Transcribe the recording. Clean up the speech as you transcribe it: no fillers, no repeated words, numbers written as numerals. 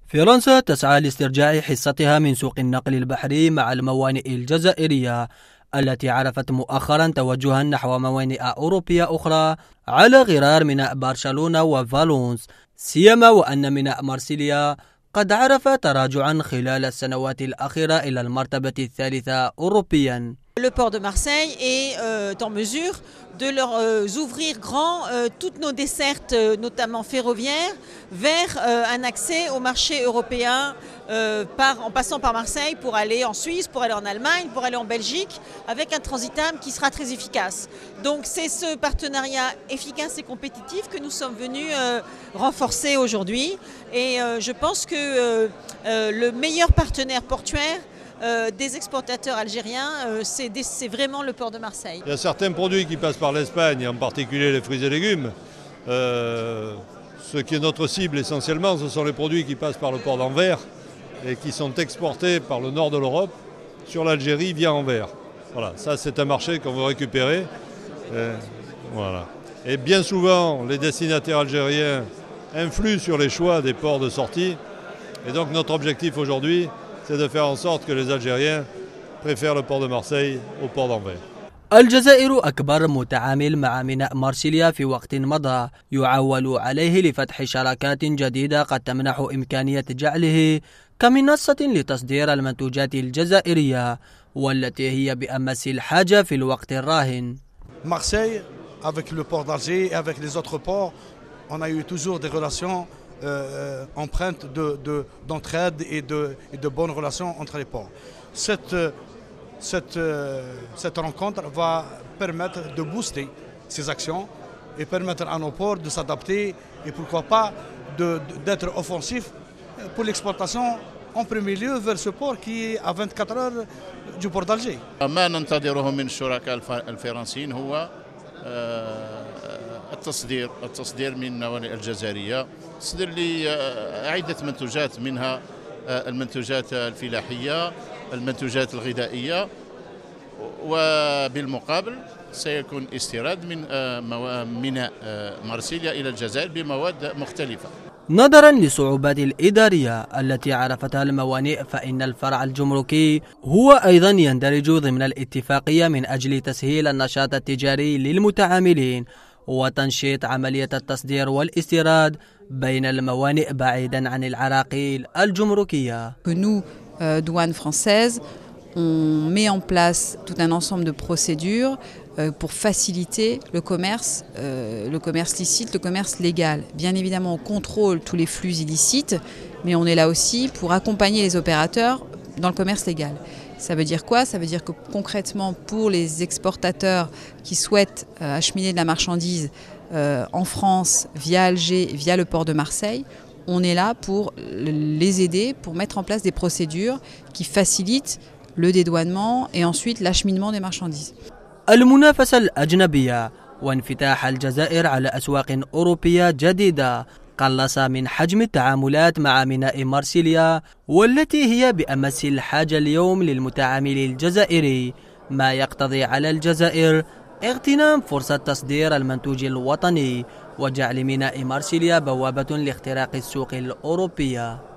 فرنسا تسعى لاسترجاع حصتها من سوق النقل البحري مع الموانئ الجزائرية التي عرفت مؤخرا توجها نحو موانئ أوروبية أخرى على غرار ميناء برشلونة وفالونس، سيما وأن ميناء مارسيليا قد عرف تراجعا خلال السنوات الأخيرة إلى المرتبة الثالثة أوروبيا. Le port de Marseille est en mesure de leur ouvrir grand toutes nos dessertes, notamment ferroviaires, vers un accès au marché européen en passant par Marseille pour aller en Suisse, pour aller en Allemagne, pour aller en Belgique, avec un transitable qui sera très efficace. Donc c'est ce partenariat efficace et compétitif que nous sommes venus renforcer aujourd'hui. Et je pense que le meilleur partenaire portuaire des exportateurs algériens, c'est vraiment le port de Marseille. Il y a certains produits qui passent par l'Espagne, en particulier les fruits et légumes. Ce qui est notre cible essentiellement, ce sont les produits qui passent par le port d'Anvers et qui sont exportés par le nord de l'Europe sur l'Algérie via Anvers. Voilà, ça c'est un marché qu'on veut récupérer. Voilà. Et bien souvent, les destinataires algériens influent sur les choix des ports de sortie. Et donc notre objectif aujourd'hui, c'est de faire en sorte que les Algériens préfèrent le port de Marseille au port d'Anvers. الجزائر أكبر متعامل مع ميناء مارسيليا في وقت مضى، يعول عليه لفتح شراكات جديدة قد تمنح إمكانية جعله كمنصة لتصدير المنتوجات الجزائرية والتي هي بأمس الحاجة في الوقت الراهن. Marseille, avec le port d'Alger et avec les autres ports, on a eu toujours des relations empreinte d'entraide et de bonnes relations entre les ports. Cette rencontre va permettre de booster ces actions et permettre à nos ports de s'adapter et pourquoi pas d'être offensifs pour l'exportation en premier lieu vers ce port qui est à 24 heures du port d'Alger. ما ننتظره من الشركاء الفرنسيين هو التصدير من الموانئ الجزائرية، تصدير لعدة منتوجات منها المنتوجات الفلاحية، المنتوجات الغذائية، وبالمقابل سيكون استيراد من ميناء مارسيليا إلى الجزائر بمواد مختلفة. نظرا للصعوبات الإدارية التي عرفتها الموانئ، فإن الفرع الجمركي هو أيضا يندرج ضمن الاتفاقية من أجل تسهيل النشاط التجاري للمتعاملين وتنشيط عملية التصدير والاستيراد بين الموانئ بعيدا عن العراقيل الجمركية. Nous, douane française, on met en place tout un ensemble de procédures pour faciliter le commerce licite, le commerce légal. Bien évidemment, on contrôle tous les flux illicites, mais on est là aussi pour accompagner les opérateurs dans le commerce légal. Ça veut dire quoi? Ça veut dire que concrètement, pour les exportateurs qui souhaitent acheminer de la marchandise en France via Alger, via le port de Marseille, on est là pour les aider, pour mettre en place des procédures qui facilitent le dédouanement et ensuite l'acheminement des marchandises. المنافسة الأجنبية وانفتاح الجزائر على أسواق أوروبية جديدة قلص من حجم التعاملات مع ميناء مارسيليا والتي هي بأمس الحاجة اليوم للمتعامل الجزائري، ما يقتضي على الجزائر اغتنام فرصة تصدير المنتوج الوطني وجعل ميناء مارسيليا بوابة لاختراق السوق الأوروبية.